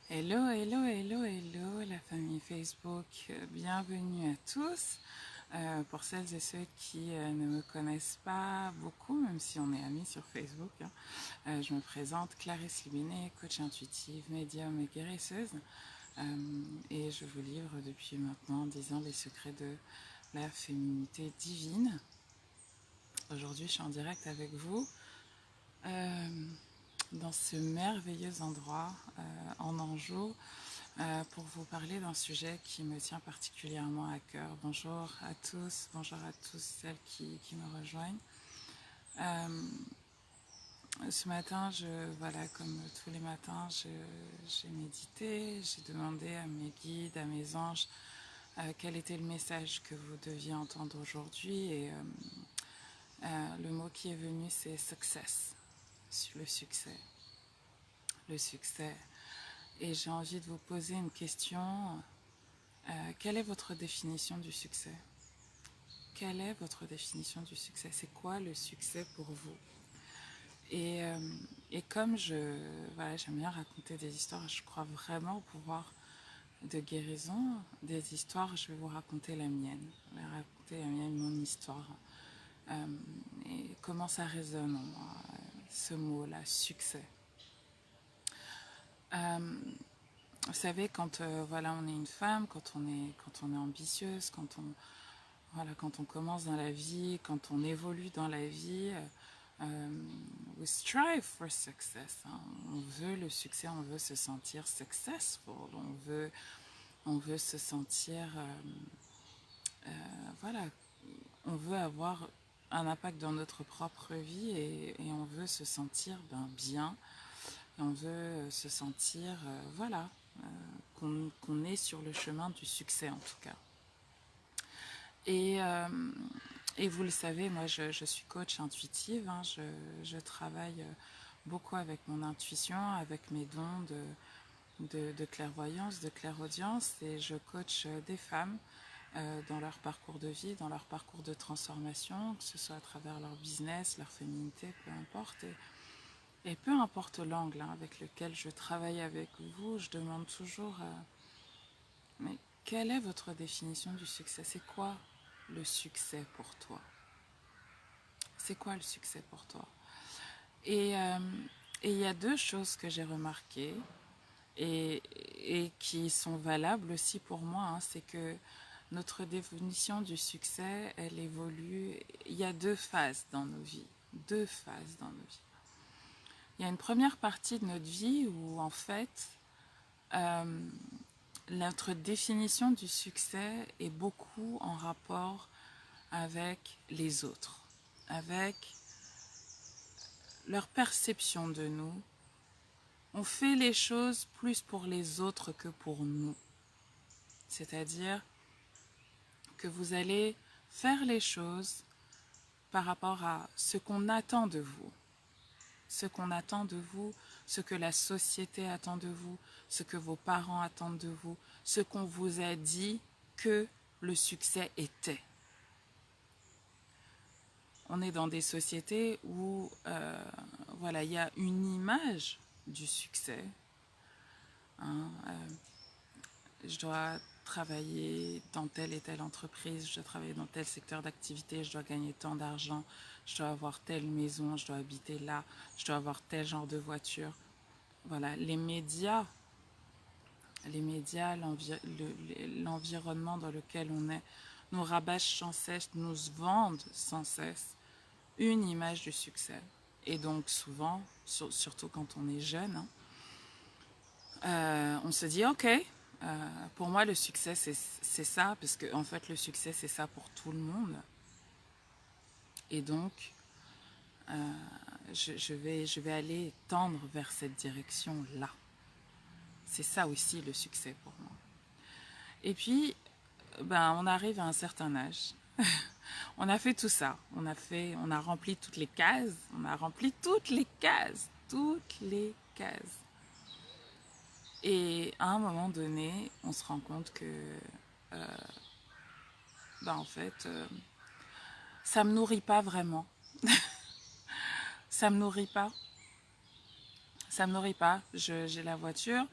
Hello, hello, hello, hello, la famille Facebook. Bienvenue à tous. Pour celles et ceux qui ne me connaissent pas beaucoup, même si on est amis sur Facebook, hein, je me présente Clarisse Libinet, coach intuitive, médium et guérisseuse. Et je vous livre depuis maintenant 10 ans les secrets de la féminité divine. Aujourd'hui, je suis en direct avec vous. Dans ce merveilleux endroit en Anjou pour vous parler d'un sujet qui me tient particulièrement à cœur. Bonjour à tous celles qui me rejoignent. Ce matin, voilà, comme tous les matins, j'ai médité, j'ai demandé à mes guides, à mes anges, quel était le message que vous deviez entendre aujourd'hui. Et le mot qui est venu, c'est success, le succès. Le succès. Et j'ai envie de vous poser une question. Quelle est votre définition du succès? Quelle est votre définition du succès? C'est quoi le succès pour vous? Et, euh, et comme voilà, j'aime bien raconter des histoires, je crois vraiment au pouvoir de guérison des histoires, je vais vous raconter la mienne. Je vais raconter la mienne, mon histoire. Et comment ça résonne en moi, ce mot-là, succès. Vous savez, quand voilà, on est une femme, quand on est ambitieuse, voilà, quand on commence dans la vie, quand on évolue dans la vie, we strive for success. Hein. On veut le succès, on veut se sentir successful, on veut se sentir, voilà, on veut avoir un impact dans notre propre vie et on veut se sentir bien, et on veut se sentir, voilà, qu'on est sur le chemin du succès en tout cas. Et, euh, et vous le savez, moi je suis coach intuitive, hein, je travaille beaucoup avec mon intuition, avec mes dons de clairvoyance, de clairaudience, et je coach des femmes dans leur parcours de vie, dans leur parcours de transformation, que ce soit à travers leur business, leur féminité, peu importe. Et peu importe l'angle hein, avec lequel je travaille avec vous, je demande toujours, mais quelle est votre définition du succès? C'est quoi le succès pour toi? C'est quoi le succès pour toi? Et il y a deux choses que j'ai remarquées et qui sont valables aussi pour moi. Hein, c'est que notre définition du succès, elle évolue. Il y a deux phases dans nos vies. Deux phases dans nos vies. Il y a une première partie de notre vie où, en fait, notre définition du succès est beaucoup en rapport avec les autres, avec leur perception de nous. On fait les choses plus pour les autres que pour nous. C'est-à-dire que vous allez faire les choses par rapport à ce qu'on attend de vous. Ce qu'on attend de vous, ce que la société attend de vous, ce que vos parents attendent de vous, ce qu'on vous a dit que le succès était. On est dans des sociétés où voilà, il y a une image du succès. Hein, je dois travailler dans telle et telle entreprise, je dois travailler dans tel secteur d'activité, je dois gagner tant d'argent, je dois avoir telle maison, je dois habiter là, je dois avoir tel genre de voiture. Voilà, l'environnement dans lequel on est, nous rabâchent sans cesse, nous vendent sans cesse une image du succès. Et donc souvent, surtout quand on est jeune, hein, on se dit ok, pour moi le succès c'est ça, parce que en fait le succès c'est ça pour tout le monde. Et donc je vais aller tendre vers cette direction-là. C'est ça aussi le succès pour moi. Et puis, ben, on arrive à un certain âge. On a fait tout ça. On a rempli toutes les cases. On a rempli toutes les cases. Toutes les cases. Et à un moment donné, on se rend compte que, ben, en fait, ça me nourrit pas vraiment. Ça me nourrit pas. Ça me nourrit pas. J'ai la voiture,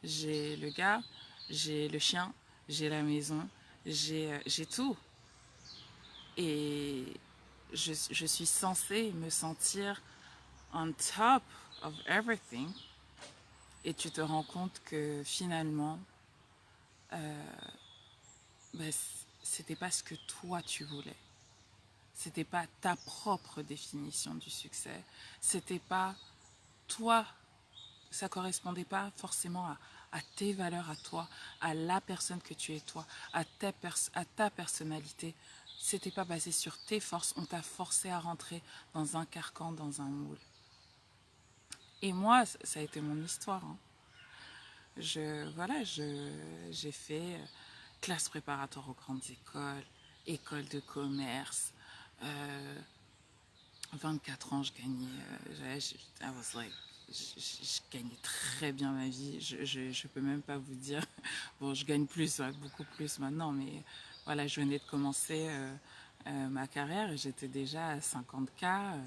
j'ai le gars, j'ai le chien, j'ai la maison, j'ai tout. Et je suis censée me sentir on top of everything. Et tu te rends compte que finalement, ben, c'était pas ce que toi tu voulais. C'était pas ta propre définition du succès. C'était pas toi. Ça correspondait pas forcément à tes valeurs à toi, à la personne que tu es toi, à ta personnalité. C'était pas basé sur tes forces. On t'a forcé à rentrer dans un carcan, dans un moule. Et moi, ça a été mon histoire. Hein. J'ai fait classe préparatoire aux grandes écoles, école de commerce. Euh, 24 ans, je gagnais. I was like, je gagnais très bien ma vie. Je peux même pas vous dire. Bon, je gagne plus, ouais, beaucoup plus maintenant, mais voilà, je venais de commencer ma carrière et j'étais déjà à 50K.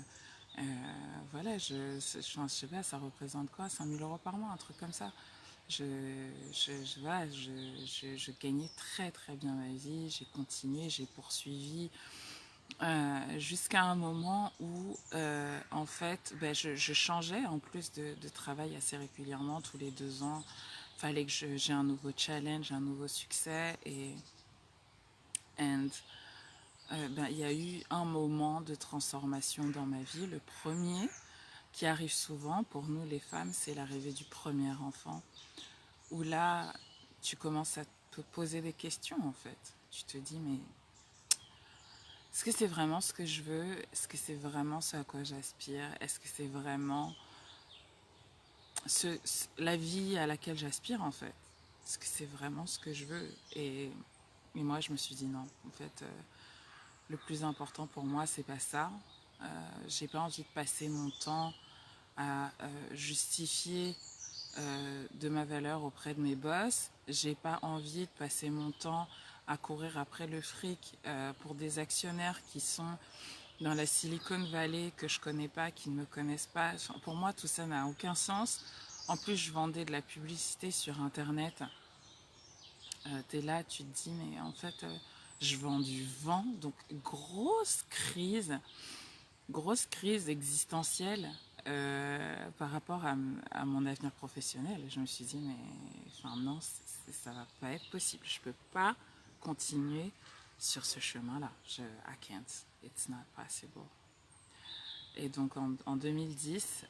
Voilà, je sais pas, ça représente quoi, 5 000 € par mois, un truc comme ça. Voilà, je gagnais très très bien ma vie, j'ai continué, j'ai poursuivi jusqu'à un moment où en fait ben, je changeais en plus de travail assez régulièrement, tous les 2 ans. Fallait que j'ai un nouveau challenge, un nouveau succès and ben, il y a eu un moment de transformation dans ma vie. Le premier qui arrive souvent pour nous les femmes, c'est l'arrivée du premier enfant, où là tu commences à te poser des questions en fait. Tu te dis mais est-ce que c'est vraiment ce que je veux? Est-ce que c'est vraiment ce à quoi j'aspire? Est-ce que c'est vraiment la vie à laquelle j'aspire en fait? Est-ce que c'est vraiment ce que je veux? Et moi, je me suis dit non. En fait, le plus important pour moi, c'est pas ça. J'ai pas envie de passer mon temps à justifier de ma valeur auprès de mes boss. J'ai pas envie de passer mon temps à courir après le fric pour des actionnaires qui sont dans la Silicon Valley que je connais pas, qui ne me connaissent pas. Enfin, pour moi, tout ça n'a aucun sens. En plus, je vendais de la publicité sur Internet. T'es là, tu te dis, mais en fait, je vends du vent. Donc, grosse crise existentielle par rapport à mon avenir professionnel. Je me suis dit, mais enfin, non, ça va pas être possible. Je peux pas continuer sur ce chemin-là. I can't. It's not possible. Et donc en 2010,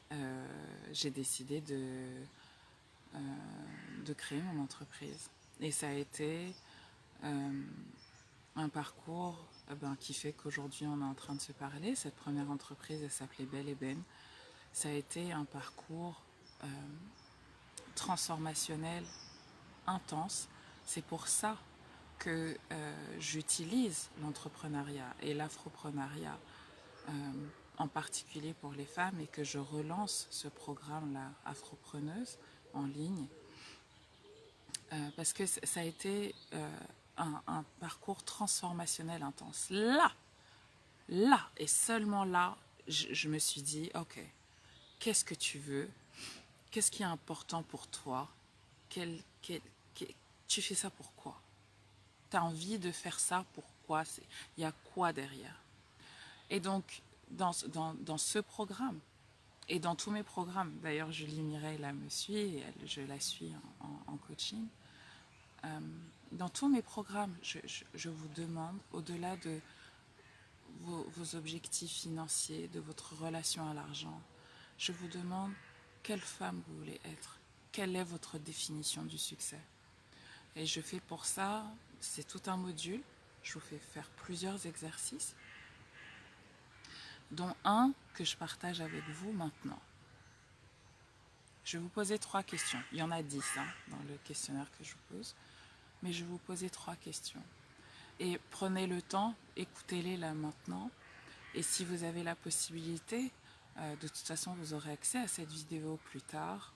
j'ai décidé de créer mon entreprise. Et ça a été un parcours qui fait qu'aujourd'hui on est en train de se parler. Cette première entreprise, elle s'appelait Belle et Ben. Ça a été un parcours transformationnel intense. C'est pour ça que j'utilise l'entrepreneuriat et l'afroprenariat en particulier pour les femmes et que je relance ce programme-là, Afropreneuse, en ligne, parce que ça a été un parcours transformationnel intense. Là, et seulement là, je me suis dit, ok, qu'est-ce que tu veux? Qu'est-ce qui est important pour toi? quel, quel, quel, Tu fais ça pourquoi? Tu as envie de faire ça pourquoi? Il y a quoi derrière? Et donc, dans ce programme, et dans tous mes programmes, d'ailleurs Julie Mireille là me suit, et je la suis en coaching, dans tous mes programmes, je vous demande, au-delà de vos objectifs financiers, de votre relation à l'argent, je vous demande quelle femme vous voulez être, quelle est votre définition du succès. Et je fais pour ça, c'est tout un module, je vous fais faire plusieurs exercices, dont un que je partage avec vous maintenant. Je vais vous poser 3 questions. Il y en a 10 dans le questionnaire que je vous pose. Mais je vais vous poser 3 questions. Et prenez le temps, écoutez-les là maintenant. Et si vous avez la possibilité, de toute façon, vous aurez accès à cette vidéo plus tard.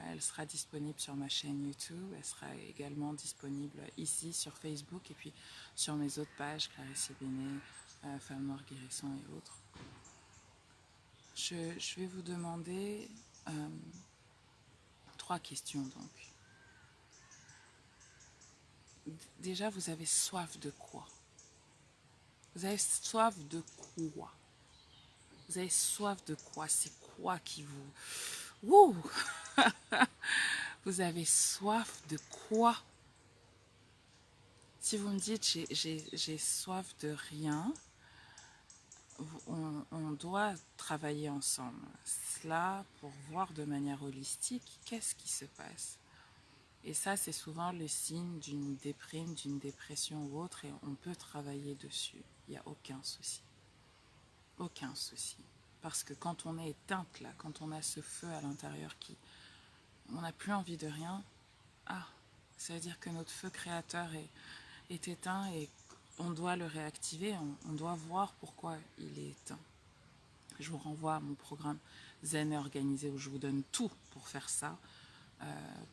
Elle sera disponible sur ma chaîne YouTube. Elle sera également disponible ici sur Facebook et puis sur mes autres pages, Clarisse Bénet, Femme Noire Guérison et autres. Je vais vous demander 3 questions donc. déjà, vous avez soif de quoi? Vous avez soif de quoi? Vous avez soif de quoi? C'est quoi qui vous... Wouh! Vous avez soif de quoi? Si vous me dites j'ai soif de rien, on doit travailler ensemble. Cela pour voir de manière holistique qu'est-ce qui se passe. Et ça, c'est souvent le signe d'une déprime, d'une dépression ou autre, et on peut travailler dessus. Il n'y a aucun souci. Aucun souci. Parce que quand on est éteinte là, quand on a ce feu à l'intérieur qui... On n'a plus envie de rien, ah, ça veut dire que notre feu créateur est éteint et on doit le réactiver, on doit voir pourquoi il est éteint. Je vous renvoie à mon programme Zen et Organisé où je vous donne tout pour faire ça,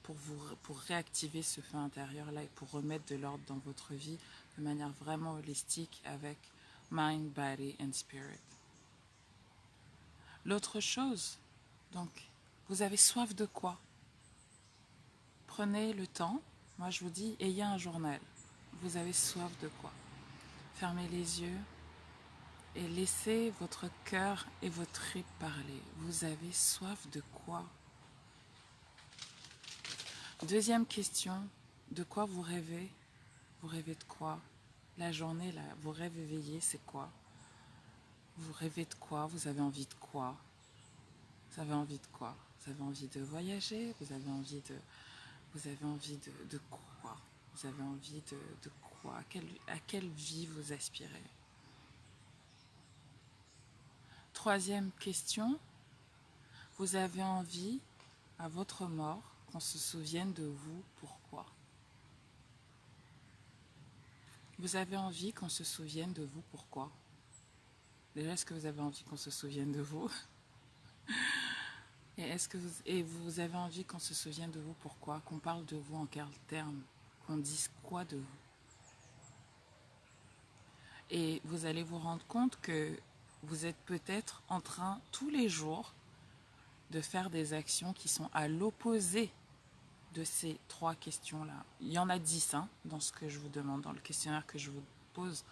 pour réactiver ce feu intérieur-là et pour remettre de l'ordre dans votre vie de manière vraiment holistique avec mind, body and spirit. L'autre chose, donc, vous avez soif de quoi? Prenez le temps, moi je vous dis, ayez un journal. Vous avez soif de quoi? Fermez les yeux et laissez votre cœur et votre tripes parler. Vous avez soif de quoi? Deuxième question, de quoi vous rêvez? Vous rêvez de quoi? La journée, là, vos rêves éveillés, c'est quoi? Vous rêvez de quoi? Vous avez envie de quoi? Vous avez envie de quoi? Vous avez envie de voyager? Vous avez envie de quoi? Vous avez envie de quoi? À quelle vie vous aspirez? Troisième question, vous avez envie, à votre mort, qu'on se souvienne de vous, pourquoi? Vous avez envie qu'on se souvienne de vous, pourquoi? Déjà, est-ce que vous avez envie qu'on se souvienne de vous? Et vous avez envie qu'on se souvienne de vous, pourquoi? Qu'on parle de vous en quels termes? Qu'on dise quoi de vous? Et vous allez vous rendre compte que vous êtes peut-être en train, tous les jours, de faire des actions qui sont à l'opposé de ces trois questions-là. Il y en a 10 dans ce que je vous demande, dans le questionnaire que je vous pose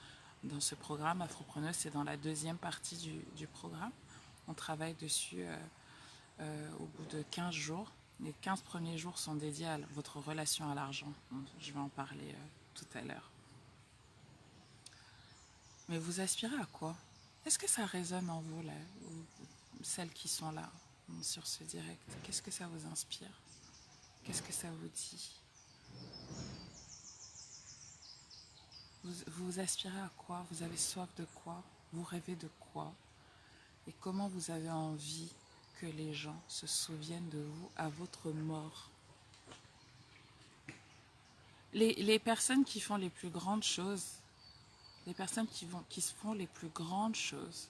dans ce programme Afropreneuse. C'est dans la deuxième partie du programme. On travaille dessus au bout de 15 jours. Les 15 premiers jours sont dédiés à votre relation à l'argent. Je vais en parler tout à l'heure. Mais vous aspirez à quoi? Est-ce que ça résonne en vous, là, celles qui sont là, sur ce direct? Qu'est-ce que ça vous inspire? Qu'est-ce que ça vous dit? Vous aspirez à quoi? Vous avez soif de quoi? Vous rêvez de quoi? Et comment vous avez envie que les gens se souviennent de vous à votre mort? Les personnes qui font les plus grandes choses, les personnes qui se font les plus grandes choses,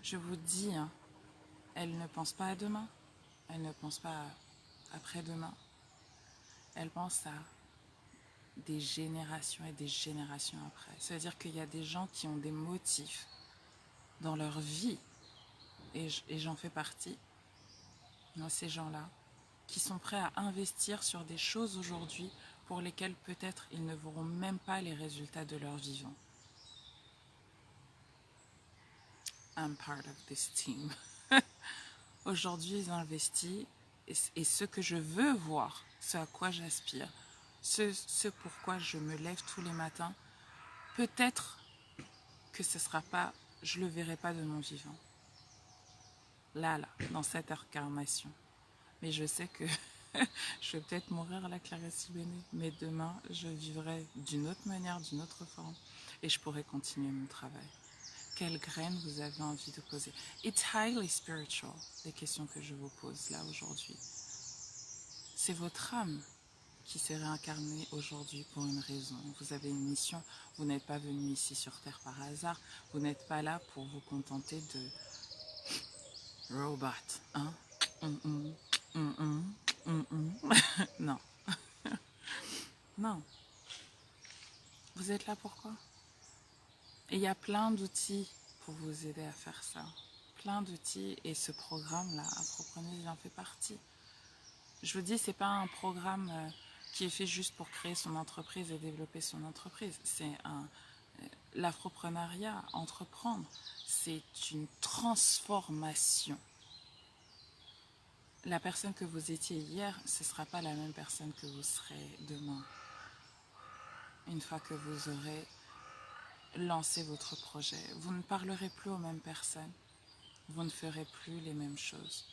je vous dis, elles ne pensent pas à demain, elles ne pensent pas à après-demain, elles pensent à des générations et des générations après. Ça veut dire qu'il y a des gens qui ont des motifs dans leur vie, et j'en fais partie, dans ces gens-là, qui sont prêts à investir sur des choses aujourd'hui pour lesquelles peut-être ils ne verront même pas les résultats de leur vivant. I'm part of this team. Aujourd'hui, ils investissent et ce que je veux voir, ce à quoi j'aspire, ce pourquoi je me lève tous les matins, peut-être que ce sera pas, je le verrai pas de mon vivant. Là, dans cette incarnation. Mais je sais que je vais peut-être mourir à la Clarisse Béné, mais demain, je vivrai d'une autre manière, d'une autre forme, et je pourrai continuer mon travail. Quelle graine vous avez envie de poser? It's highly spiritual, les questions que je vous pose là aujourd'hui. C'est votre âme qui s'est réincarnée aujourd'hui pour une raison. Vous avez une mission, vous n'êtes pas venu ici sur Terre par hasard, vous n'êtes pas là pour vous contenter de robot, hein? Non, non. Vous êtes là pourquoi? Et il y a plein d'outils pour vous aider à faire ça. Plein d'outils et ce programme-là, Afropreneuse, il en fait partie. Je vous dis, c'est pas un programme qui est fait juste pour créer son entreprise et développer son entreprise. L'afroprenariat, entreprendre, c'est une transformation. La personne que vous étiez hier, ce ne sera pas la même personne que vous serez demain. Une fois que vous aurez lancé votre projet, vous ne parlerez plus aux mêmes personnes. Vous ne ferez plus les mêmes choses.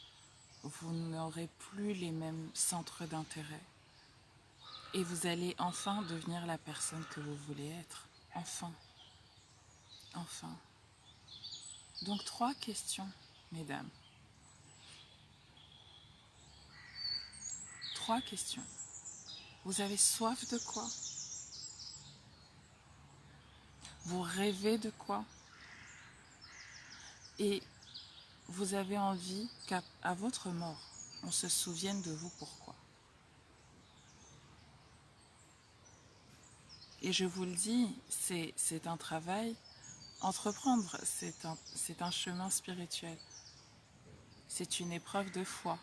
Vous n'aurez plus les mêmes centres d'intérêt. Et vous allez enfin devenir la personne que vous voulez être. Enfin. Enfin. Donc 3 questions, mesdames. 3 questions. Vous avez soif de quoi? Vous rêvez de quoi? Et vous avez envie qu'à votre mort, on se souvienne de vous pourquoi? Et je vous le dis, c'est un travail. Entreprendre, c'est un chemin spirituel. C'est une épreuve de foi.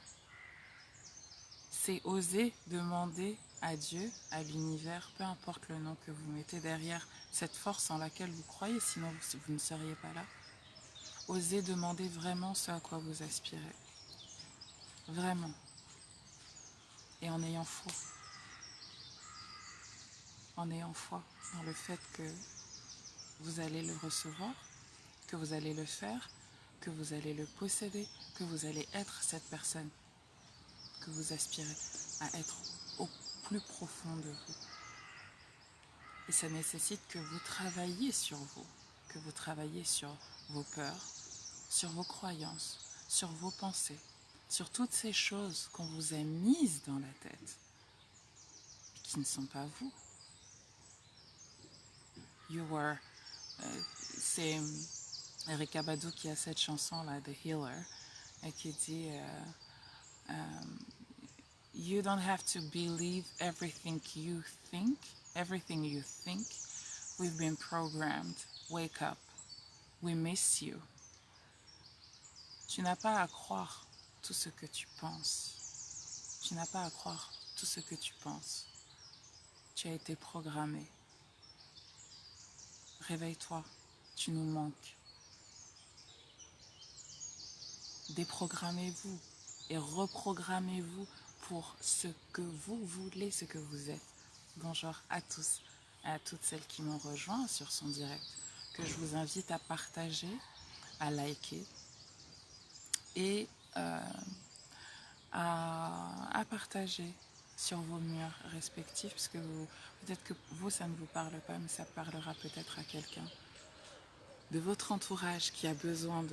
C'est oser demander à Dieu, à l'univers, peu importe le nom que vous mettez derrière cette force en laquelle vous croyez, sinon vous ne seriez pas là. Osez demander vraiment ce à quoi vous aspirez. Vraiment. Et en ayant foi. En ayant foi dans le fait que vous allez le recevoir, que vous allez le faire, que vous allez le posséder, que vous allez être cette personne que vous aspirez à être au plus profond de vous. Et ça nécessite que vous travailliez sur vous, que vous travailliez sur vos peurs, sur vos croyances, sur vos pensées, sur toutes ces choses qu'on vous a mises dans la tête et qui ne sont pas vous. You were, c'est Erykah Badu qui a cette chanson-là, The Healer, et qui dit You don't have to believe everything you think. Everything you think. We've been programmed. Wake up. We miss you. Tu n'as pas à croire tout ce que tu penses. Tu n'as pas à croire tout ce que tu penses. Tu as été programmé. Réveille-toi. Tu nous manques. Déprogrammez-vous et reprogrammez-vous pour ce que vous voulez, ce que vous êtes. Bonjour à tous, à toutes celles qui m'ont rejoint sur son direct, que je vous invite à partager, à liker et à partager sur vos murs respectifs, parce que peut-être que vous, ça ne vous parle pas, mais ça parlera peut-être à quelqu'un de votre entourage qui a besoin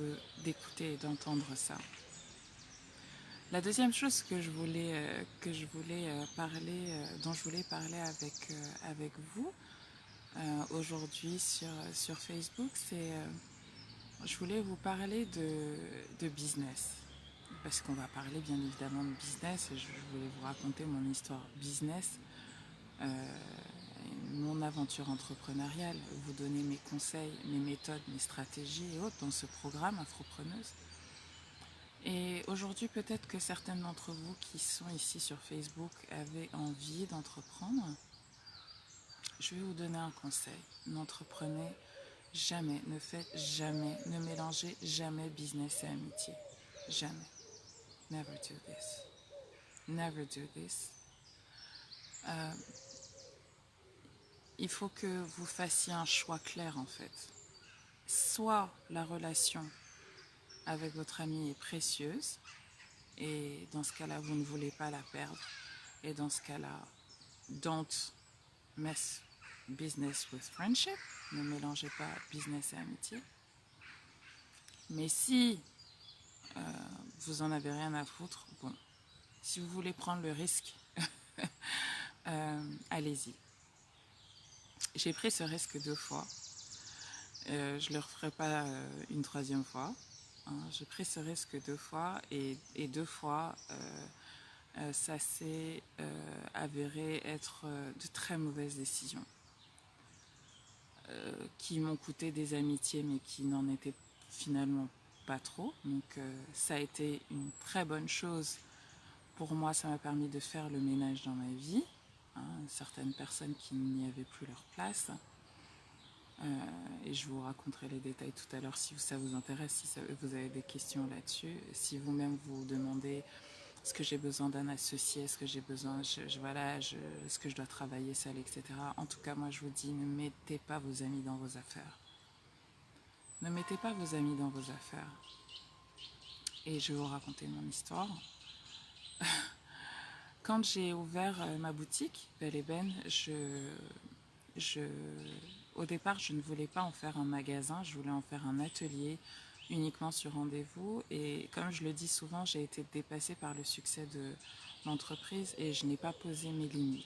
d'écouter et d'entendre ça. La deuxième chose que je voulais parler, dont je voulais parler avec vous aujourd'hui sur Facebook, c'est je voulais vous parler de business. Parce qu'on va parler bien évidemment de business et je voulais vous raconter mon histoire business, mon aventure entrepreneuriale, vous donner mes conseils, mes méthodes, mes stratégies et autres dans ce programme Afropreneuse. Et aujourd'hui, peut-être que certaines d'entre vous qui sont ici sur Facebook avaient envie d'entreprendre. Je vais vous donner un conseil. N'entreprenez jamais, ne faites jamais, ne mélangez jamais business et amitié. Jamais. Never do this. Never do this. Il faut que vous fassiez un choix clair en fait. Soit la relation avec votre ami est précieuse, et dans ce cas-là, vous ne voulez pas la perdre. Et dans ce cas-là, don't mess business with friendship. Ne mélangez pas business et amitié. Mais si vous en avez rien à foutre, bon, si vous voulez prendre le risque, allez-y. J'ai pris ce risque 2 fois. Je ne le referai pas une 3e fois. J'ai pris ce risque 2 fois et 2 fois, ça s'est avéré être de très mauvaises décisions qui m'ont coûté des amitiés mais qui n'en étaient finalement pas trop. Donc ça a été une très bonne chose pour moi, ça m'a permis de faire le ménage dans ma vie. hein, certaines personnes qui n'y avaient plus leur place. Et je vous raconterai les détails tout à l'heure si ça vous intéresse, si vous avez des questions là-dessus. Si vous-même vous demandez est-ce que j'ai besoin d'un associé, est-ce que j'ai besoin, est-ce que je dois travailler seul, etc. En tout cas, moi je vous dis, ne mettez pas vos amis dans vos affaires. Ne mettez pas vos amis dans vos affaires. Et je vais vous raconter mon histoire. Quand j'ai ouvert ma boutique, Belle et Ben, je, au départ, je ne voulais pas en faire un magasin, je voulais en faire un atelier uniquement sur rendez-vous. Et comme je le dis souvent, j'ai été dépassée par le succès de l'entreprise et je n'ai pas posé mes limites.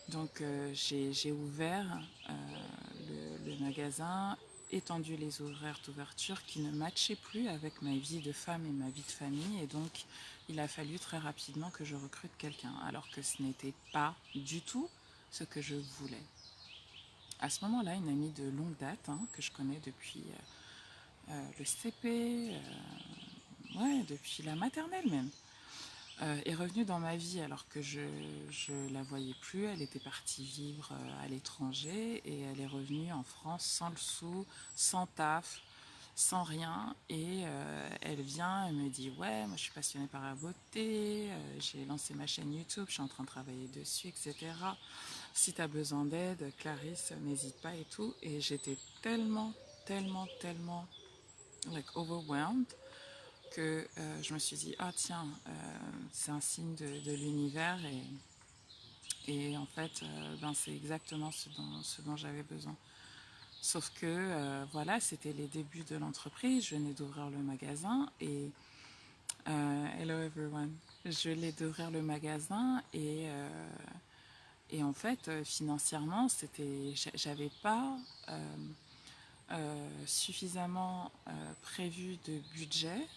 Donc j'ai ouvert le magasin, étendu les horaires d'ouverture qui ne matchaient plus avec ma vie de femme et ma vie de famille. Et donc il a fallu très rapidement que je recrute quelqu'un, alors que ce n'était pas du tout ce que je voulais. À ce moment-là, une amie de longue date, hein, que je connais depuis le CP, ouais, depuis la maternelle même, est revenue dans ma vie alors que je la voyais plus. Elle était partie vivre à l'étranger et elle est revenue en France sans le sou, sans taf, sans rien. Et elle vient, elle me dit ouais, moi je suis passionnée par la beauté, j'ai lancé ma chaîne YouTube, je suis en train de travailler dessus, etc. Si tu as besoin d'aide, Clarisse, n'hésite pas et tout. Et j'étais tellement like overwhelmed que je me suis dit ah tiens, c'est un signe de l'univers et en fait ben, c'est exactement ce dont j'avais besoin. Sauf que voilà, c'était les débuts de l'entreprise, je venais d'ouvrir le magasin et hello everyone, je venais d'ouvrir le magasin et en fait financièrement j'avais pas suffisamment prévu de budget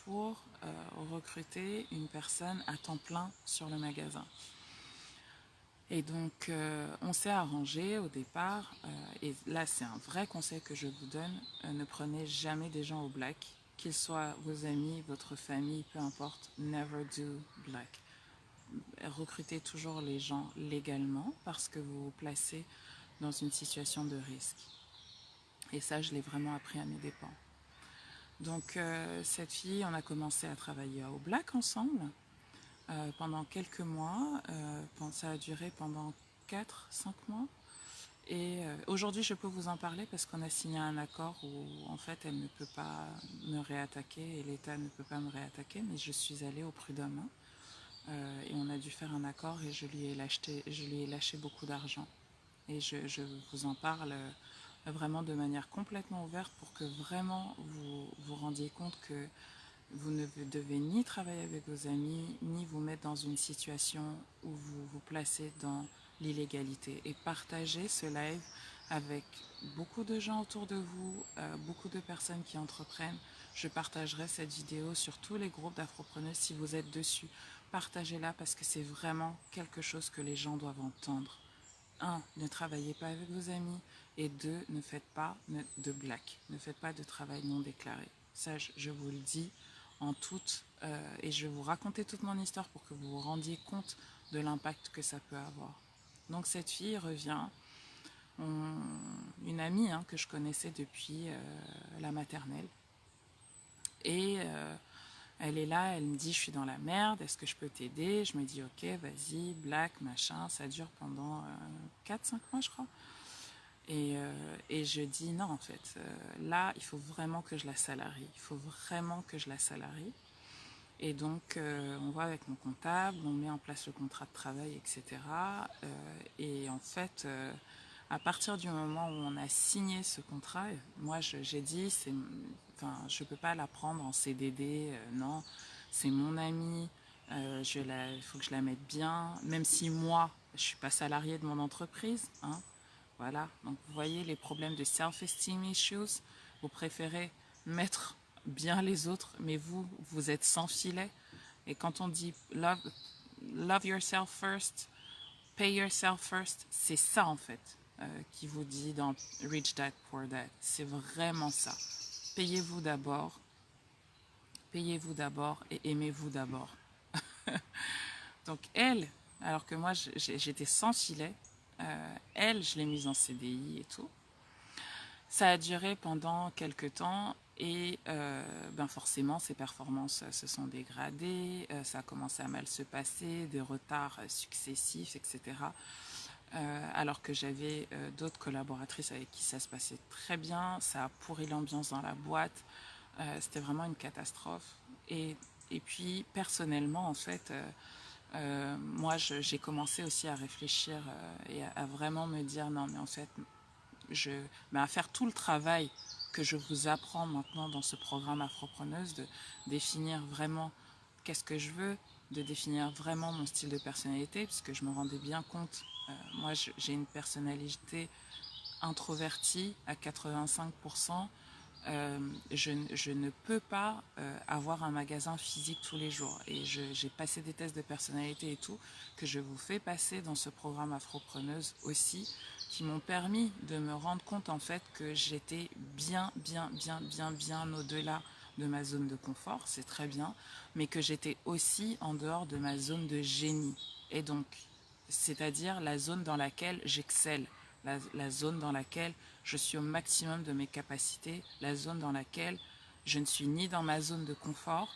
pour recruter une personne à temps plein sur le magasin. Et donc, on s'est arrangé au départ. Et là, c'est un vrai conseil que je vous donne. Ne prenez jamais des gens au black, qu'ils soient vos amis, votre famille, peu importe. Never do black. Recrutez toujours les gens légalement parce que vous vous placez dans une situation de risque. Et ça, je l'ai vraiment appris à mes dépens. Donc, cette fille, on a commencé à travailler au black ensemble. Pendant quelques mois. Ça a duré pendant 4-5 mois. Et aujourd'hui, je peux vous en parler parce qu'on a signé un accord où, en fait, elle ne peut pas me réattaquer et l'État ne peut pas me réattaquer, mais je suis allée au prud'homme et on a dû faire un accord et je lui ai lâché beaucoup d'argent. Et je vous en parle vraiment de manière complètement ouverte pour que vraiment vous vous rendiez compte que vous ne devez ni travailler avec vos amis, ni vous mettre dans une situation où vous vous placez dans l'illégalité. Et partagez ce live avec beaucoup de gens autour de vous, beaucoup de personnes qui entreprennent. Je partagerai cette vidéo sur tous les groupes d'afropreneurs si vous êtes dessus. Partagez-la parce que c'est vraiment quelque chose que les gens doivent entendre. 1. Ne travaillez pas avec vos amis. Et 2. Ne faites pas de black. Ne faites pas de travail non déclaré. Ça, je vous le dis en toute, et je vais vous raconter toute mon histoire pour que vous vous rendiez compte de l'impact que ça peut avoir. Donc cette fille revient, une amie que je connaissais depuis la maternelle, et elle est là, elle me dit je suis dans la merde, est-ce que je peux t'aider? Je me dis ok, vas-y, black, machin, ça dure pendant 4-5 mois je crois. Et je dis non en fait, là il faut vraiment que je la salarie, il faut vraiment que je la salarie. Et donc, on voit avec mon comptable, on met en place le contrat de travail, etc. Et en fait, à partir du moment où on a signé ce contrat, moi, j'ai dit, je ne peux pas la prendre en CDD, non, c'est mon amie, il faut que je la mette bien, même si moi, je ne suis pas salariée de mon entreprise. Hein, voilà, donc vous voyez les problèmes de self-esteem issues, vous préférez mettre bien les autres, mais vous êtes sans filet. Et quand on dit love yourself first, pay yourself first, c'est ça en fait qui vous dit dans Rich Dad Poor Dad. C'est vraiment ça. Payez-vous d'abord et aimez-vous d'abord. Donc elle, Alors que moi, j'étais sans filet. Elle, je l'ai mise en CDI et tout. Ça a duré pendant quelques temps et ben forcément ses performances se sont dégradées, ça a commencé à mal se passer, des retards successifs, etc. Alors que j'avais d'autres collaboratrices avec qui ça se passait très bien, ça a pourri l'ambiance dans la boîte, c'était vraiment une catastrophe. Et puis personnellement en fait, moi j'ai commencé aussi à réfléchir et à vraiment me dire non mais en fait à faire tout le travail que je vous apprends maintenant dans ce programme Afropreneuse, de définir vraiment qu'est-ce que je veux, de définir vraiment mon style de personnalité, puisque je me rendais bien compte, moi j'ai une personnalité introvertie à 85%. Je ne peux pas avoir un magasin physique tous les jours. Et j'ai passé des tests de personnalité et tout, que je vous fais passer dans ce programme Afropreneuse aussi, qui m'ont permis de me rendre compte en fait que j'étais bien au-delà de ma zone de confort, c'est très bien, mais que j'étais aussi en dehors de ma zone de génie. Et donc, c'est-à-dire la zone dans laquelle j'excelle, la zone dans laquelle je suis au maximum de mes capacités, la zone dans laquelle je ne suis ni dans ma zone de confort,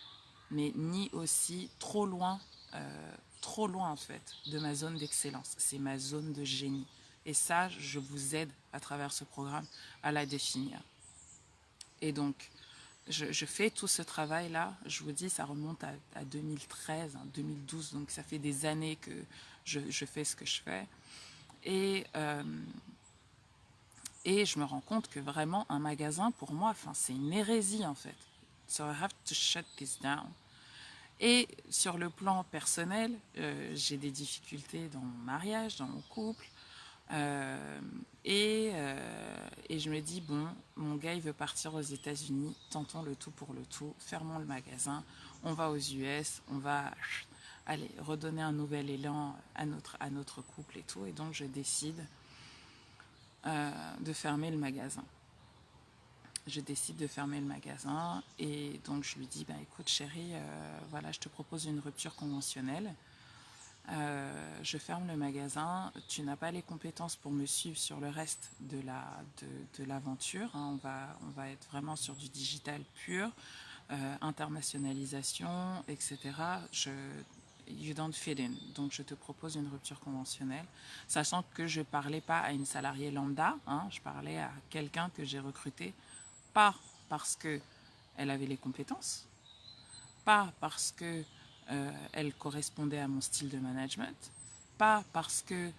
mais ni aussi trop loin en fait de ma zone d'excellence. C'est ma zone de génie. Et ça, je vous aide à travers ce programme à la définir. Et donc, je fais tout ce travail-là, je vous dis, ça remonte à 2013, hein, 2012, donc ça fait des années que je fais ce que je fais. Et, euh, et je me rends compte que vraiment, un magasin, pour moi, c'est une hérésie en fait. So I have to shut this down. Et sur le plan personnel, j'ai des difficultés dans mon mariage, dans mon couple. Euh, et je me dis, bon, mon gars, il veut partir aux États-Unis, tentons le tout pour le tout, fermons le magasin, on va aux US, on va aller redonner un nouvel élan à notre couple et tout. Et donc, je décide de fermer le magasin. Je décide de fermer le magasin et donc je lui dis, ben, écoute chérie, voilà, je te propose une rupture conventionnelle. Je ferme le magasin, tu n'as pas les compétences pour me suivre sur le reste de l'aventure, hein. On va être vraiment sur du digital pur, internationalisation, etc. You don't fit in. Donc je te propose une rupture conventionnelle, sachant que je ne parlais pas à une salariée lambda, hein, je parlais à quelqu'un que j'ai recruté, pas parce qu'elle avait les compétences, pas parce que elle correspondait à mon style de management, pas parce que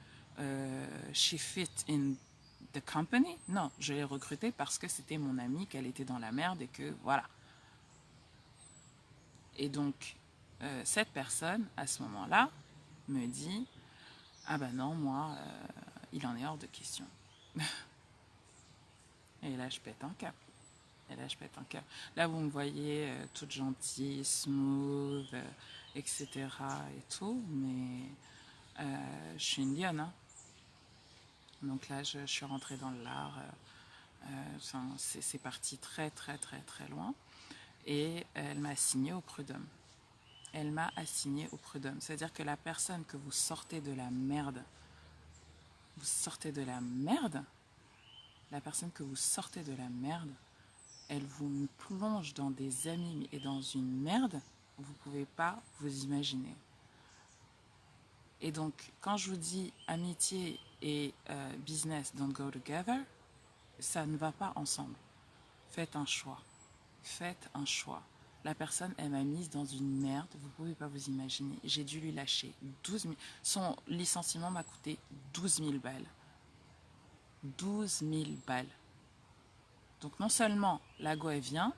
she fit in the company. Non, je l'ai recrutée parce que c'était mon amie, qu'elle était dans la merde et que voilà. Et donc, cette personne, à ce moment-là, me dit, ah ben non, moi, il en est hors de question. Et là, je pète un câble. Et là, je pète un câble. Là, vous me voyez toute gentille, smooth, etc. et tout, mais je suis une lionne, hein. Donc là, je suis rentrée dans l'art. C'est parti très loin. Et elle m'a assigné au prud'homme. Elle m'a assigné au prud'homme. C'est-à-dire que la personne que vous sortez de la merde, vous sortez de la merde, la personne que vous sortez de la merde, elle vous plonge dans des abîmes et dans une merde, vous ne pouvez pas vous imaginer. Et donc, quand je vous dis amitié et business don't go together, ça ne va pas ensemble. Faites un choix. Faites un choix. La personne, elle m'a mise dans une merde, vous ne pouvez pas vous imaginer. J'ai dû lui lâcher 12 000. Son licenciement m'a coûté 12 000 balles. 12 000 balles. Donc non seulement la go, elle vient,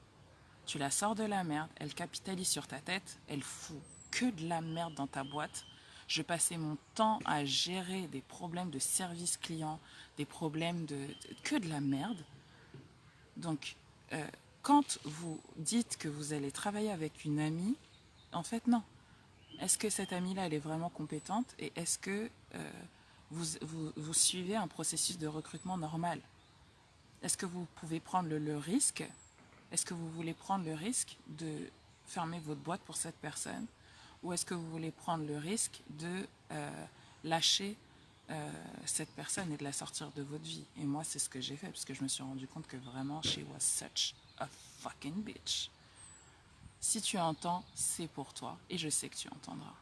tu la sors de la merde, elle capitalise sur ta tête, elle fout que de la merde dans ta boîte. Je passais mon temps à gérer des problèmes de service client, des problèmes que de la merde. Donc, quand vous dites que vous allez travailler avec une amie, en fait, non. Est-ce que cette amie-là, elle est vraiment compétente et est-ce que vous suivez un processus de recrutement normal? Est-ce que vous pouvez prendre le risque? Est-ce que vous voulez prendre le risque de fermer votre boîte pour cette personne? ou est-ce que vous voulez prendre le risque de lâcher cette personne et de la sortir de votre vie? Et moi, c'est ce que j'ai fait, parce que je me suis rendu compte que vraiment, she was such a fucking bitch. Si tu entends, c'est pour toi, et je sais que tu entendras.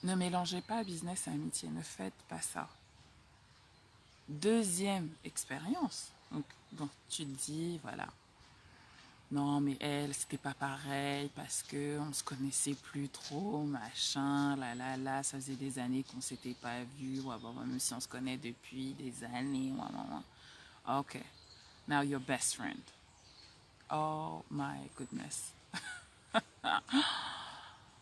Ne mélangez pas business et amitié, ne faites pas ça. Deuxième expérience. Donc tu te dis, voilà, non mais elle, c'était pas pareil parce que on se connaissait plus trop, machin, là, ça faisait des années qu'on s'était pas vu, ouais, bon, même si on se connaît depuis des années, ouais. Ok, now you're best friend. Oh my goodness.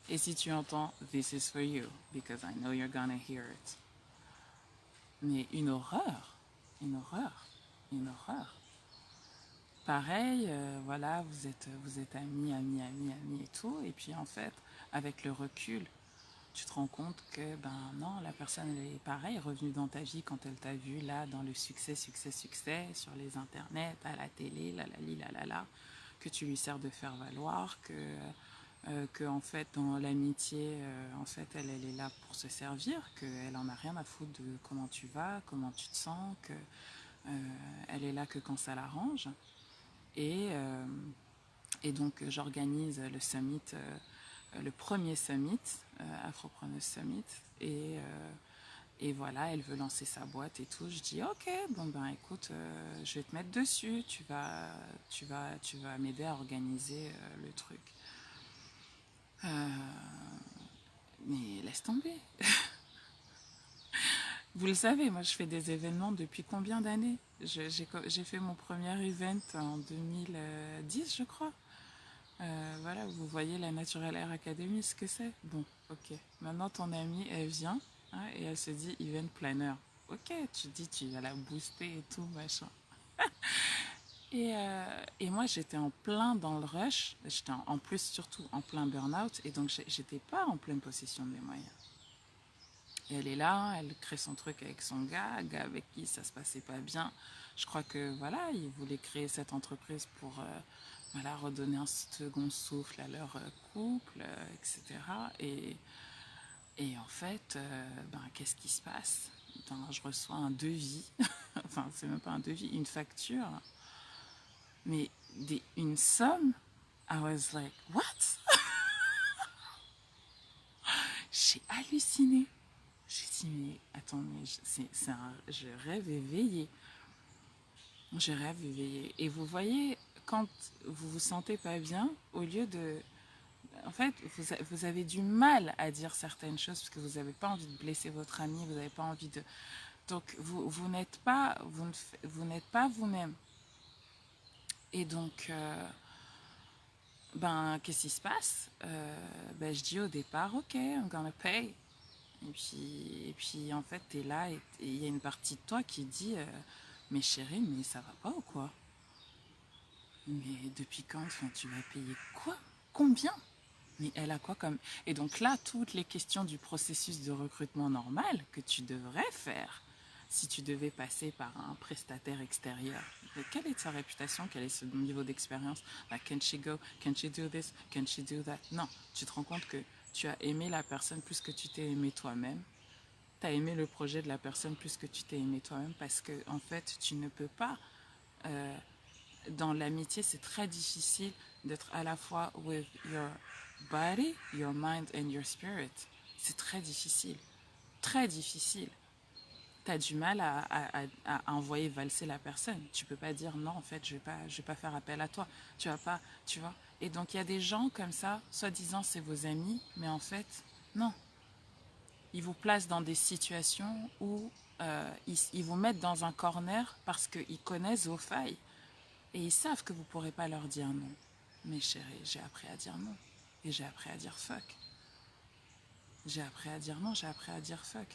Et si tu entends, this is for you, because I know you're gonna hear it. Mais une horreur, une horreur, une horreur. Pareil, voilà, vous êtes amis et tout, et puis en fait, avec le recul, tu te rends compte que, ben non, la personne, elle est pareil, revenue dans ta vie quand elle t'a vu, là, dans le succès, sur les internets, à la télé, là, que tu lui sers de faire valoir, que en fait, dans l'amitié, en fait, elle est là pour se servir, qu'elle en a rien à foutre de comment tu vas, comment tu te sens, que elle est là que quand ça l'arrange. Et, euh, et donc, j'organise le summit, le premier summit, Afropreneur Summit. Et voilà, elle veut lancer sa boîte et tout. Je dis, ok, bon ben écoute, je vais te mettre dessus. Tu vas m'aider à organiser le truc. Mais laisse tomber. Vous le savez, moi je fais des événements depuis combien d'années? J'ai fait mon premier event en 2010, je crois. Voilà, vous voyez la Natural Air Academy, ce que c'est. Bon, ok. Maintenant, ton amie, elle vient hein, et elle se dit event planner. Ok, tu dis, tu vas la booster et tout, machin. Et moi, j'étais en plein dans le rush. J'étais en plus, surtout, en plein burn-out. Et donc, j'étais pas en pleine possession de mes moyens. Et elle est là, elle crée son truc avec son gars avec qui ça se passait pas bien. Je crois que voilà, ils voulaient créer cette entreprise pour voilà, redonner un second souffle à leur couple, etc. Et en fait, ben, qu'est-ce qui se passe? Ben, je reçois un devis, enfin c'est même pas un devis, une facture, mais une somme. I was like, what? J'ai halluciné. J'ai dit, mais attends, mais je rêve éveillé. Je rêve éveillé. Et vous voyez, quand vous vous sentez pas bien, au lieu de... En fait, vous avez du mal à dire certaines choses parce que vous n'avez pas envie de blesser votre ami, vous n'avez pas envie de... Donc, vous n'êtes pas, vous n'êtes pas vous-même. Et donc, ben, qu'est-ce qui se passe ben, je dis au départ, ok, I'm gonna pay. Et puis en fait, tu es là et il y a une partie de toi qui dit, mais chérie, mais ça va pas ou quoi? Mais depuis quand enfin, tu vas payer quoi? Combien? Mais elle a quoi comme... Et donc là, toutes les questions du processus de recrutement normal que tu devrais faire si tu devais passer par un prestataire extérieur. Mais quelle est sa réputation? Quel est son niveau d'expérience? Like, can she go? Can she do this? Can she do that? Non, tu te rends compte que tu as aimé la personne plus que tu t'es aimé toi-même. Tu as aimé le projet de la personne plus que tu t'es aimé toi-même parce que en fait, tu ne peux pas euh, dans l'amitié, c'est très difficile d'être à la fois with your body, your mind and your spirit. C'est très difficile. Très difficile. Tu as du mal à envoyer valser la personne. Tu peux pas dire non, en fait, je vais pas faire appel à toi. Tu vas pas, tu vois. Et donc, il y a des gens comme ça, soi-disant, c'est vos amis, mais en fait, non. Ils vous placent dans des situations où ils vous mettent dans un corner parce qu'ils connaissent vos failles. Et ils savent que vous ne pourrez pas leur dire non. Mais chérie, j'ai appris à dire non. Et j'ai appris à dire fuck. J'ai appris à dire non, j'ai appris à dire fuck.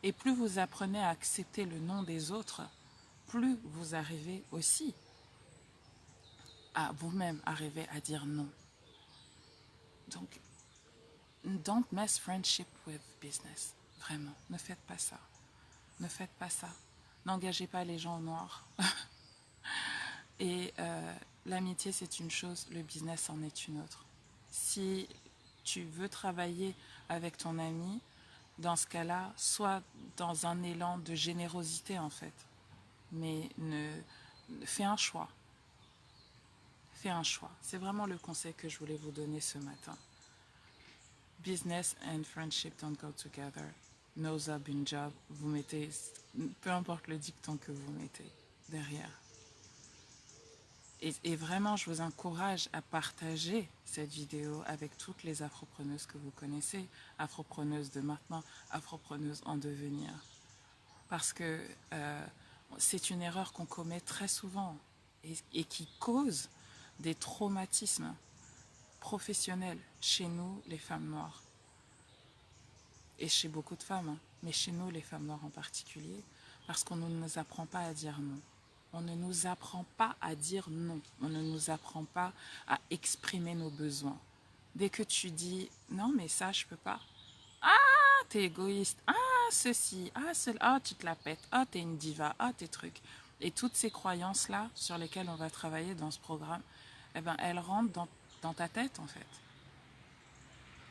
Et plus vous apprenez à accepter le non des autres, plus vous arrivez aussi à vous-même arriver à dire non. Donc, don't mess friendship with business. Vraiment, ne faites pas ça. Ne faites pas ça. N'engagez pas les gens au noir. Et l'amitié, c'est une chose, le business en est une autre. Si tu veux travailler avec ton ami, dans ce cas-là, sois dans un élan de générosité en fait. Mais fais un choix. Fais un choix. C'est vraiment le conseil que je voulais vous donner ce matin. Business and friendship don't go together. Nose up in job. Vous mettez, peu importe le dicton que vous mettez derrière. Et vraiment, je vous encourage à partager cette vidéo avec toutes les afropreneuses que vous connaissez, afropreneuses de maintenant, afropreneuses en devenir. Parce que c'est une erreur qu'on commet très souvent et qui cause des traumatismes professionnels chez nous, les femmes noires. Et chez beaucoup de femmes, hein, mais chez nous, les femmes noires en particulier, parce qu'on ne nous apprend pas à dire non. On ne nous apprend pas à dire non. On ne nous apprend pas à exprimer nos besoins. Dès que tu dis non, mais ça, je peux pas. Ah, t'es égoïste. Ah, ceci. Ah, cela. Ah, tu te la pètes. Ah, t'es une diva. Ah, tes trucs. Et toutes ces croyances-là sur lesquelles on va travailler dans ce programme, eh ben, elles rentrent dans ta tête, en fait.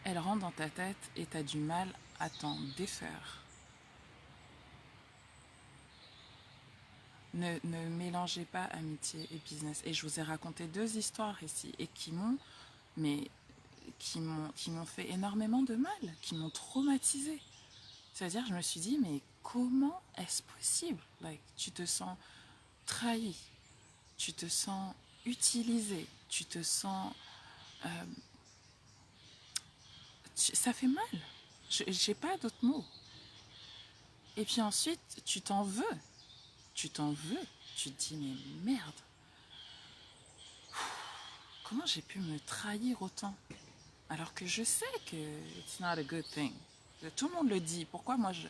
Elles rentrent dans ta tête et tu as du mal à t'en défaire. Ne mélangez pas amitié et business. Et je vous ai raconté 2 histoires ici et qui m'ont fait énormément de mal, qui m'ont traumatisée. C'est-à-dire, je me suis dit, mais comment est-ce possible? Like, tu te sens trahi, tu te sens utilisé, tu te sens... ça fait mal. J'ai pas d'autres mots. Et puis ensuite, tu t'en veux. Tu t'en veux. Tu te dis, mais merde. Comment j'ai pu me trahir autant? Alors que je sais que it's not a good thing. Tout le monde le dit. Pourquoi moi je...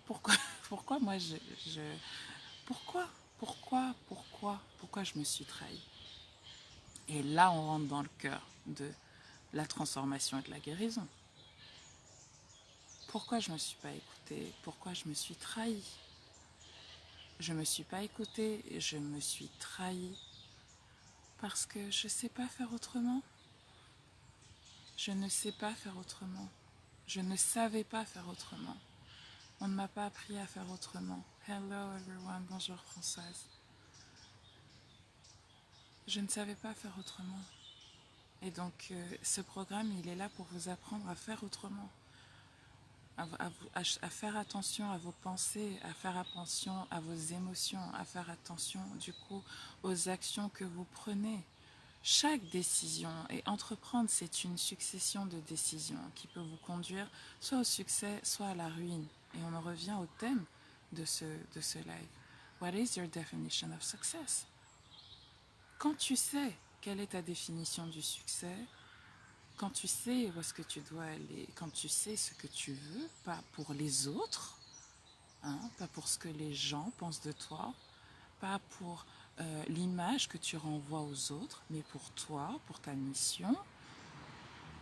Pourquoi, pourquoi moi pourquoi, pourquoi je me suis trahie? Et là, on rentre dans le cœur de la transformation et de la guérison. Pourquoi je ne me suis pas écoutée? Pourquoi je me suis trahie? Je ne me suis pas écoutée, je me suis trahie parce que je ne sais pas faire autrement. Je ne sais pas faire autrement. Je ne savais pas faire autrement. On ne m'a pas appris à faire autrement. Hello everyone, bonjour Françoise. Je ne savais pas faire autrement. Et donc ce programme, il est là pour vous apprendre à faire autrement. À faire attention à vos pensées, à faire attention à vos émotions, à faire attention du coup aux actions que vous prenez. Chaque décision, et entreprendre, c'est une succession de décisions qui peut vous conduire soit au succès, soit à la ruine. Et on en revient au thème de ce live. What is your definition of success? Quand tu sais quelle est ta définition du succès, quand tu sais où est-ce que tu dois aller, quand tu sais ce que tu veux, pas pour les autres, hein, pas pour ce que les gens pensent de toi, pas pour l'image que tu renvoies aux autres, mais pour toi, pour ta mission,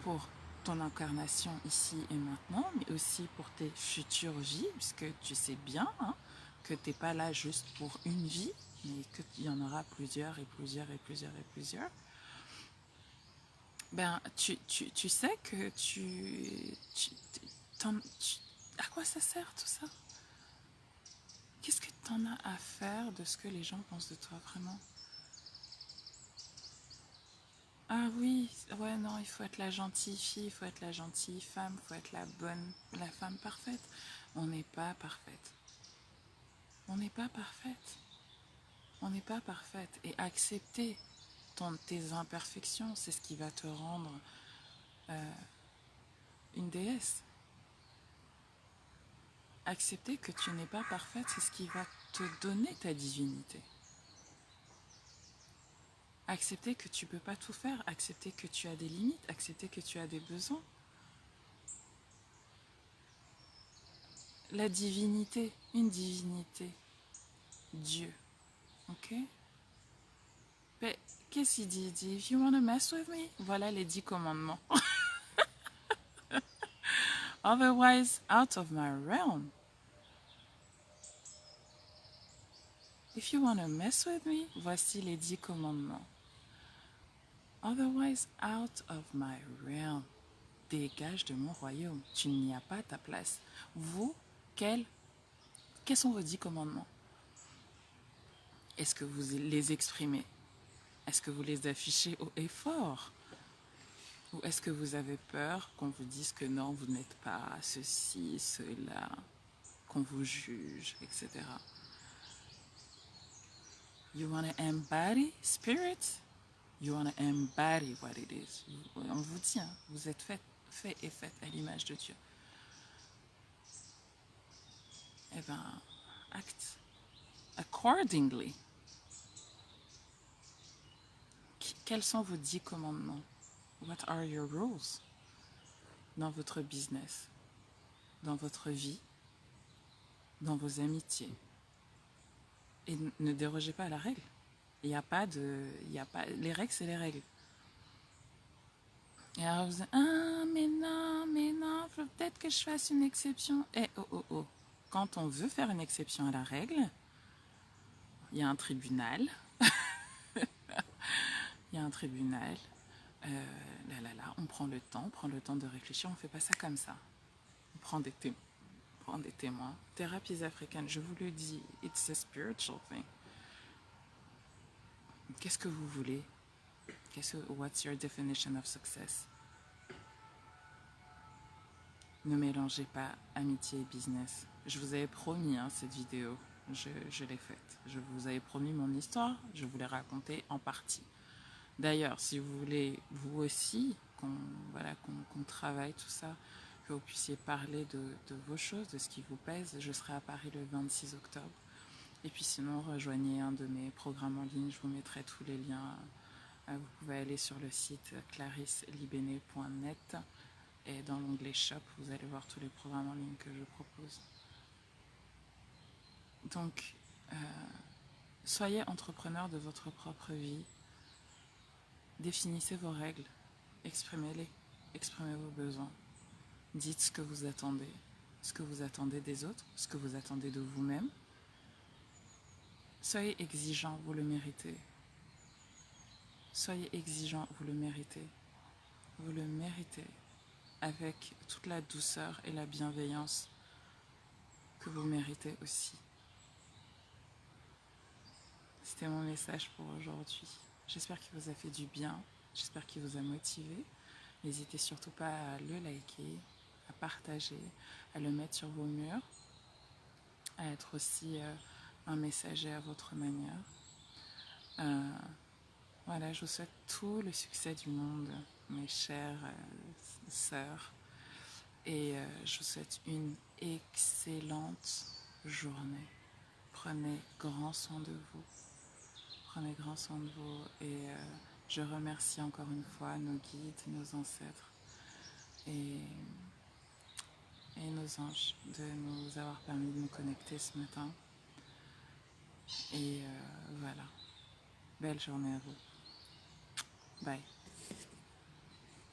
pour ton incarnation ici et maintenant, mais aussi pour tes futures vies, puisque tu sais bien hein, que tu n'es pas là juste pour une vie, mais qu'il y en aura plusieurs et plusieurs et plusieurs et plusieurs. Ben, tu sais que à quoi ça sert tout ça? Qu'est-ce que tu en as à faire de ce que les gens pensent de toi vraiment? Ah oui, ouais, non, il faut être la gentille fille, il faut être la gentille femme, il faut être la femme parfaite. On n'est pas parfaite. On n'est pas parfaite. On n'est pas parfaite. Et accepter tes imperfections, c'est ce qui va te rendre une déesse. Accepter que tu n'es pas parfaite, c'est ce qui va te donner ta divinité. Accepter que tu ne peux pas tout faire, accepter que tu as des limites, accepter que tu as des besoins. La divinité, une divinité, Dieu, ok? Mais qu'est-ce qu'il dit? Il dit, if you want to mess with me, voilà les 10 commandements. Otherwise, out of my realm. If you want to mess with me, voici les 10 commandements. Otherwise, out of my realm. Dégage de mon royaume. Tu n'y as pas ta place. Vous, quels sont vos 10 commandements? Est-ce que vous les exprimez? Est-ce que vous les affichez haut et fort? Ou est-ce que vous avez peur qu'on vous dise que non, vous n'êtes pas ceci, cela, qu'on vous juge, etc. You want to embody spirit? You want to embody what it is. On vous dit, hein, vous êtes fait et faite à l'image de Dieu. Eh bien, acte accordingly. Quels sont vos 10 commandements? What are your rules? Dans votre business, dans votre vie, dans vos amitiés. Et ne dérogez pas à la règle. Il n'y a pas de... les règles, c'est les règles. Et alors vous dites, ah, mais non, faut peut-être que je fasse une exception. Eh, oh. Quand on veut faire une exception à la règle, il y a un tribunal. Il y a un tribunal. On prend le temps de réfléchir. On ne fait pas ça comme ça. On prend des témoins. Thérapies africaines, je vous le dis, it's a spiritual thing. Qu'est-ce que vous voulez? What's your definition of success? Ne mélangez pas amitié et business. Je vous avais promis cette vidéo. Je l'ai faite. Je vous avais promis mon histoire. Je vous l'ai racontée en partie. D'ailleurs, si vous voulez, vous aussi, qu'on travaille tout ça, que vous puissiez parler de vos choses, de ce qui vous pèse, je serai à Paris le 26 octobre. Et puis sinon, rejoignez un de mes programmes en ligne. Je vous mettrai tous les liens. Vous pouvez aller sur le site clarisselibenet.net et dans l'onglet Shop, vous allez voir tous les programmes en ligne que je propose. Donc, soyez entrepreneur de votre propre vie. Définissez vos règles. Exprimez-les. Exprimez vos besoins. Dites ce que vous attendez des autres, ce que vous attendez de vous-même. Soyez exigeant, vous le méritez. Soyez exigeant, vous le méritez. Vous le méritez avec toute la douceur et la bienveillance que vous méritez aussi. C'était mon message pour aujourd'hui. J'espère qu'il vous a fait du bien. J'espère qu'il vous a motivé. N'hésitez surtout pas à le liker, à partager, à le mettre sur vos murs, à être aussi un messager à votre manière. Voilà, je vous souhaite tout le succès du monde, mes chères sœurs. Et je vous souhaite une excellente journée. Prenez grand soin de vous. Prenez grand soin de vous. Et je remercie encore une fois nos guides, nos ancêtres et nos anges de nous avoir permis de nous connecter ce matin. Et voilà. Belle journée à vous. Bye.